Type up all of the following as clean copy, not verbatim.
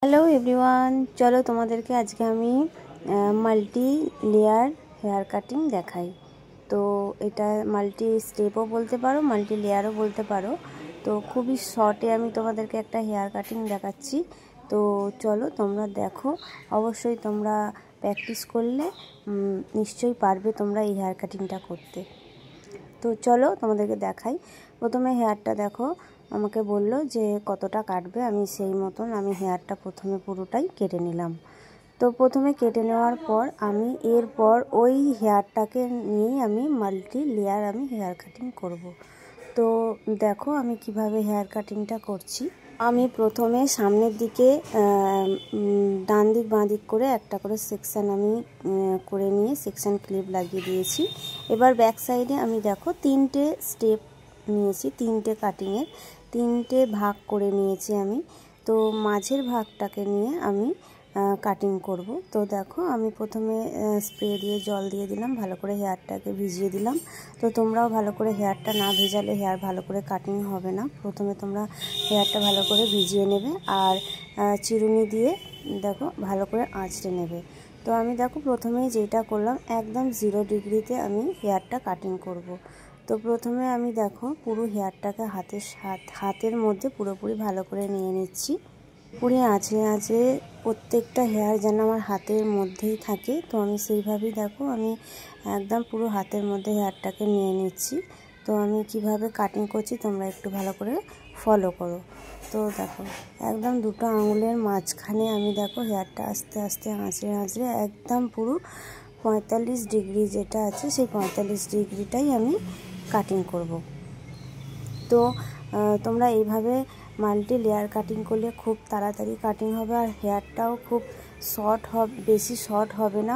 Hello everyone, চলো তোমাদেরকে আজকে আমি মাল্টি লেয়ার হেয়ার কাটিং দেখাই। তো এটা মাল্টি স্টেপও বলতে পারো, মাল্টি লেয়ারও বলতে পারো। তো খুবই শর্টে আমি তোমাদেরকে একটা হেয়ার কাটিং দেখাচ্ছি। তো চলো তোমরা দেখো, অবশ্যই তোমরা প্র্যাকটিস করলে নিশ্চয়ই পারবে তোমরা এই হেয়ার কাটিংটা করতে। তো চলো তোমাদেরকে দেখাই। প্রথমে হেয়ারটা দেখো, আমাকে বলল যে কতটা কাটবে, আমি সেই মতন আমি হেয়ারটা প্রথমে পুরোটাই কেটে নিলাম। তো প্রথমে কেটে নেওয়ার পর আমি এরপর ওই হেয়ারটাকে নিয়েই আমি মাল্টি লেয়ার আমি হেয়ার কাটিং করব। তো দেখো আমি কিভাবে হেয়ার কাটিংটা করছি। আমি প্রথমে সামনের দিকে ডান দিক বাঁ দিক করে একটা করে সেকশান আমি করে নিয়ে সেকশান ক্লিপ লাগিয়ে দিয়েছি। এবার ব্যাক সাইডে আমি দেখো তিনটে স্টেপ নিয়েছি, তিনটে কাটিংয়ের তিনটে ভাগ করে নিয়েছি আমি। তো মাঝের ভাগটাকে নিয়ে আমি কাটিং করব। তো দেখো আমি প্রথমে স্প্রে দিয়ে জল দিয়ে দিলাম, ভালো করে হেয়ারটাকে ভিজিয়ে দিলাম। তো তোমরাও ভালো করে হেয়ারটা না ভেজালে হেয়ার ভালো করে কাটিং হবে না। প্রথমে তোমরা হেয়ারটা ভালো করে ভিজিয়ে নেবে আর চিরুনি দিয়ে দেখো ভালো করে আঁচড়ে নেবে। তো আমি দেখো প্রথমেই যেটা করলাম, একদম 0 ডিগ্রিতে আমি হেয়ারটা কাটিং করব। তো প্রথমে আমি দেখো পুরো হেয়ারটাকে হাতের মধ্যে পুরোপুরি ভালো করে নিয়ে নিচ্ছি। পুরো আঁচড়ে আঁচড়ে প্রত্যেকটা হেয়ার যেন আমার হাতের মধ্যেই থাকে। তো আমি সেইভাবেই দেখো আমি একদম পুরো হাতের মধ্যে হেয়ারটাকে নিয়ে নিচ্ছি। তো আমি কিভাবে কাটিং করছি তোমরা একটু ভালো করে ফলো করো। তো দেখো একদম দুটো আঙুলের মাঝখানে আমি দেখো হেয়ারটা আস্তে আস্তে আঁচড়ে আঁচড়ে একদম পুরো 45 ডিগ্রি যেটা আছে সেই 45 ডিগ্রিটাই আমি কাটিং করব। তো তোমরা এইভাবে মাল্টি লেয়ার কাটিং করলে খুব তাড়াতাড়ি কাটিং হবে আর হেয়ারটাও খুব শর্ট হবে, বেশি শর্ট হবে না,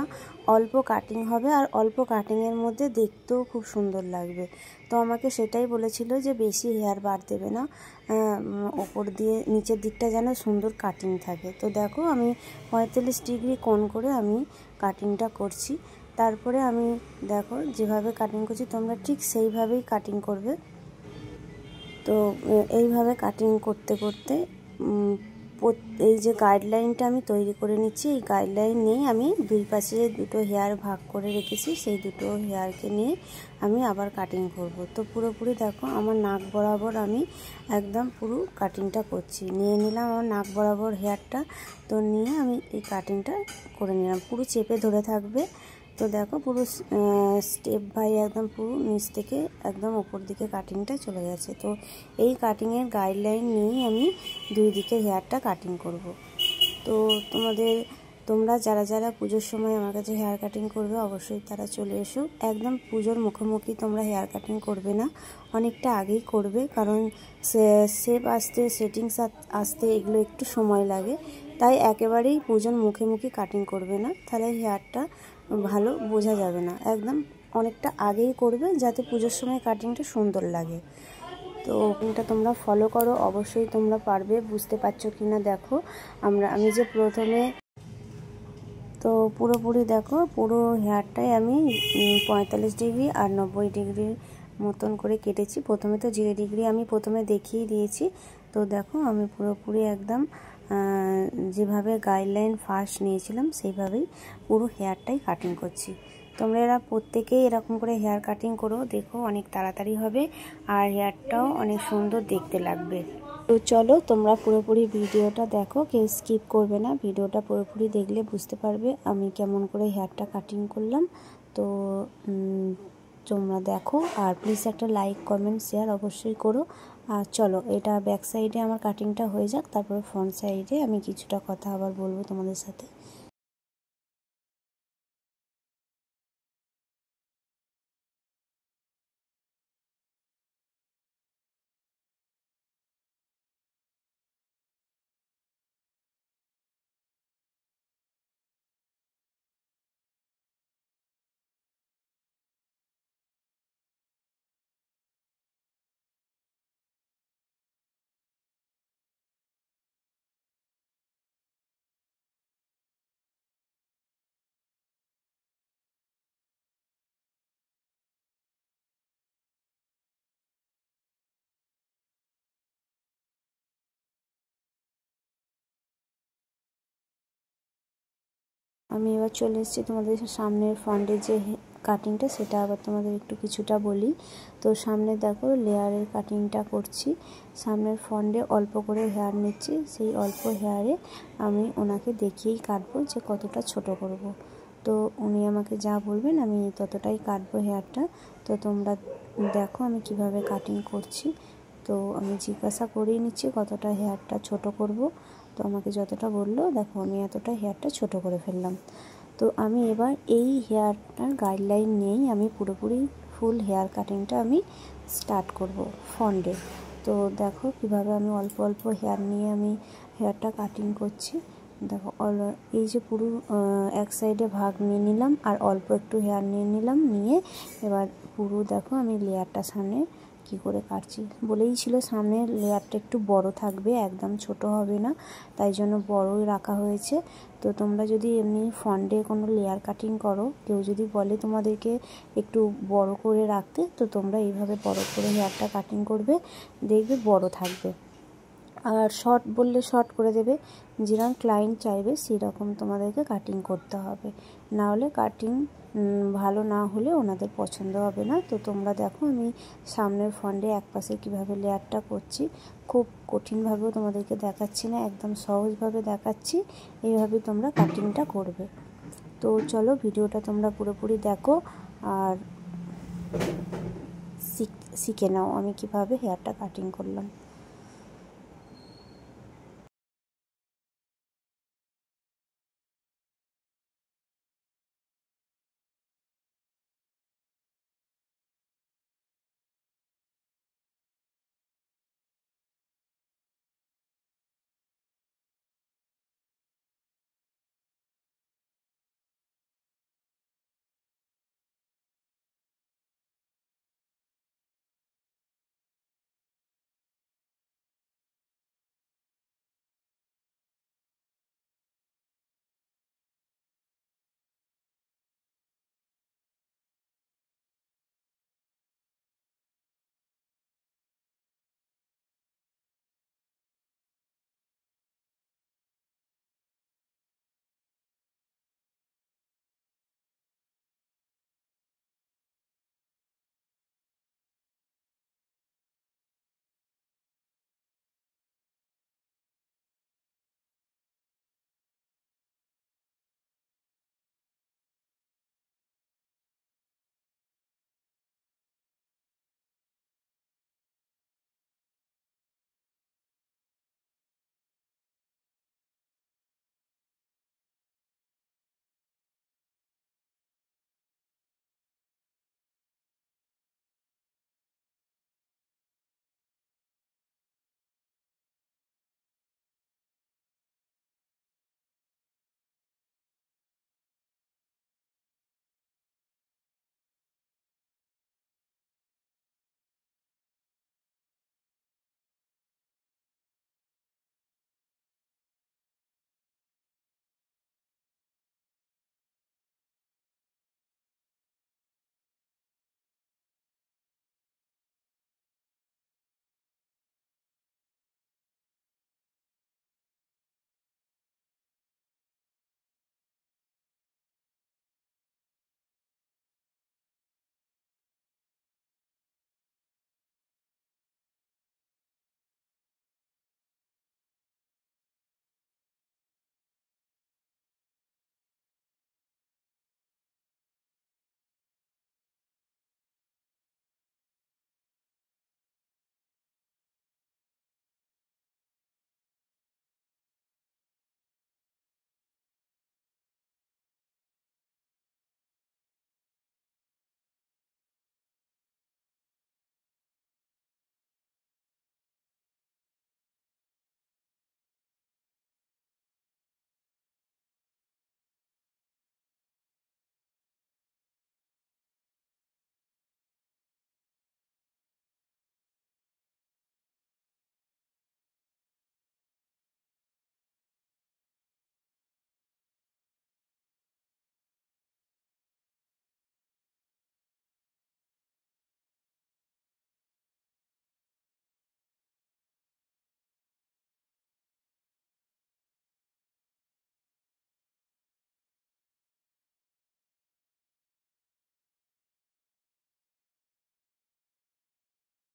অল্প কাটিং হবে আর অল্প কাটিংয়ের মধ্যে দেখতেও খুব সুন্দর লাগবে। তো আমাকে সেটাই বলেছিল যে বেশি হেয়ার বার দেবে না, ওপর দিয়ে নিচের দিকটা যেন সুন্দর কাটিং থাকে। তো দেখো আমি 45 ডিগ্রি কোণ করে আমি কাটিংটা করছি। তারপরে আমি দেখো যেভাবে কাটিং করছি তোমরা ঠিক সেইভাবেই কাটিং করবে। তো এইভাবে কাটিং করতে করতে এই যে গাইডলাইনটা আমি তৈরি করে নিচ্ছি, এই গাইডলাইন নিয়েই আমি দুই পাশে দুটো হেয়ার ভাগ করে রেখেছি, সেই দুটো হেয়ারকে নিয়ে আমি আবার কাটিং করব। তো পুরোপুরি দেখো আমার নাক বরাবর আমি একদম পুরো কাটিংটা করছি, নিয়ে নিলাম আমার নাক বরাবর হেয়ারটা। তো নিয়ে আমি এই কাটিংটা করে নিলাম, পুরো চেপে ধরে থাকবে। তো দেখো পুরো স্টেপ বাই একদম পুরো নিচ থেকে একদম ওপর দিকে কাটিংটা চলে গেছে। তো এই কাটিংয়ের গাইডলাইন নিয়েই আমি দুই দিকের হেয়ারটা কাটিং করব। তো তোমরা যারা যারা পুজোর সময় আমার কাছে হেয়ার কাটিং করবে অবশ্যই তারা চলে এসো। একদম পুজোর মুখোমুখি তোমরা হেয়ার কাটিং করবে না, অনেকটা আগেই করবে, কারণ শেপ আসতে সেটিংস আসতে এগুলো একটু সময় লাগে। তাই একেবারেই পুজোর মুখোমুখি কাটিং করবে না, তাহলে হেয়ারটা ভালো বোঝা যাবে না। একদম অনেকটা আগেই করবে যাতে পুজোর সময় কাটিংটা সুন্দর লাগে। তো এটা তোমরা ফলো করো, অবশ্যই তোমরা পারবে। বুঝতে পারছো কি না দেখো, আমি যে প্রথমে তো পুরোপুরি দেখো পুরো হেয়ারটাই আমি 45 ডিগ্রি আর 90 ডিগ্রির মতন করে কেটেছি। প্রথমে তো 0 ডিগ্রি আমি প্রথমে দেখিয়ে দিয়েছি। তো দেখো আমি পুরোপুরি একদম যেভাবে গাইডলাইন ফার্স্ট নিয়েছিলাম সেইভাবেই পুরো হেয়ারটাই কাটিং করছি। তোমরা এরা প্রত্যেকেই এরকম করে হেয়ার কাটিং করো, দেখো অনেক তাড়াতাড়ি হবে আর হেয়ারটাও অনেক সুন্দর দেখতে লাগবে। তো চলো তোমরা পুরোপুরি ভিডিওটা দেখো, কেউ স্কিপ করবে না। ভিডিওটা পুরোপুরি দেখলে বুঝতে পারবে আমি কেমন করে হেয়ারটা কাটিং করলাম। তো তোমরা দেখো আর প্লিজ একটা লাইক কমেন্ট শেয়ার অবশ্যই করো। আর চলো এটা ব্যাক সাইডে আমার কাটিংটা হয়ে যাক, তারপরে ফ্রন্ট সাইডে আমি কিছুটা কথা আবার বলবো তোমাদের সাথে। আমি এবার চলে এসেছি তোমাদের সামনের ফ্রন্টের যে কাটিংটা, সেটা আবার তোমাদের একটু কিছুটা বলি। তো সামনে দেখো লেয়ারের কাটিংটা করছি, সামনের ফ্রন্টে অল্প করে হেয়ার নিচ্ছি, সেই অল্প হেয়ারে আমি ওনাকে দেখিয়েই কাটবো যে কতটা ছোট করব। তো উনি আমাকে যা বলবেন আমি ততটাই কাটবো হেয়ারটা। তো তোমরা দেখো আমি কিভাবে কাটিং করছি। তো আমি জিজ্ঞাসা করেই নিচ্ছি কতটা হেয়ারটা ছোট করব। তো আমাকে যতটা বললো, দেখো আমি এতটা হেয়ারটা ছোট করে ফেললাম। তো আমি এবার এই হেয়ারটার গাইডলাইন নিয়েই আমি পুরোপুরি ফুল হেয়ার কাটিংটা আমি স্টার্ট করব ফ্রন্টে। তো দেখো কিভাবে আমি অল্প অল্প হেয়ার নিয়ে আমি হেয়ারটা কাটিং করছি। দেখো এই যে পুরো এক সাইডে ভাগ নিয়ে নিলাম আর অল্প একটু হেয়ার নিয়ে নিলাম, নিয়ে এবার পুরো দেখো আমি লেয়ারটা সামনে কি করে কাটছি। বলেই ছিল সামনের লেয়ারটা একটু বড় থাকবে, একদম ছোট হবে না, তাই জন্য বড়ই রাখা হয়েছে। তো তোমরা যদি এমনি ফ্রন্টে কোনো লেয়ার কাটিং করো, কেউ যদি বলে তোমাদেরকে একটু বড় করে রাখতে, তো তোমরা এইভাবে বড় করে হেয়ারটা কাটিং করবে, দেখবে বড় থাকবে। আর শর্ট বললে শর্ট করে দেবে, যেরকম ক্লায়েন্ট চাইবে সেরকম তোমাদেরকে কাটিং করতে হবে, না হলে কাটিং ভালো না হলে ওনাদের পছন্দ হবে না। তো তোমরা দেখো আমি সামনের ফ্রন্টে এক পাশে কীভাবে লেয়ারটা করছি, খুব কঠিনভাবেও তোমাদেরকে দেখাচ্ছি না, একদম সহজভাবে দেখাচ্ছি, এইভাবে তোমরা কাটিংটা করবে। তো চলো ভিডিওটা তোমরা পুরোপুরি দেখো আর শিখে নাও আমি কিভাবে হেয়ারটা কাটিং করলাম।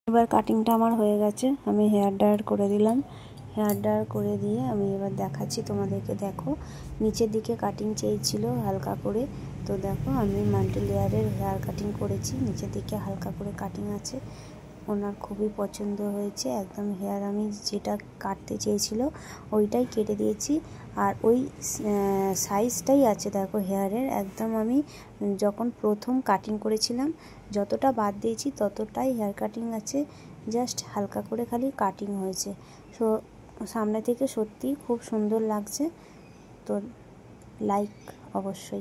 এবার কাটিংটা আমার হয়ে গেছে, আমি হেয়ার ড্রায়ার করে দিলাম। হেয়ার ড্রায়ার করে দিয়ে আমি এবার দেখাচ্ছি তোমাদেরকে। দেখো নিচের দিকে কাটিং চেয়েছিল হালকা করে, তো দেখো আমি মাল্টি লেয়ারের হেয়ার কাটিং করেছি। নিচের দিকে হালকা করে কাটিং আছে, ওনার খুবই পছন্দ হয়েছে। একদম হেয়ার আমি যেটা কাটতে চেয়েছিল ওইটাই কেটে দিয়েছি, আর ওই সাইজটাই আছে দেখো হেয়ারের। একদম আমি যখন প্রথম কাটিং করেছিলাম যতটা বাদ দিয়েছি ততটাই হেয়ার কাটিং আছে, জাস্ট হালকা করে খালি কাটিং হয়েছে। সো সামনে থেকে সত্যিই খুব সুন্দর লাগছে। তো লাইক অবশ্যই।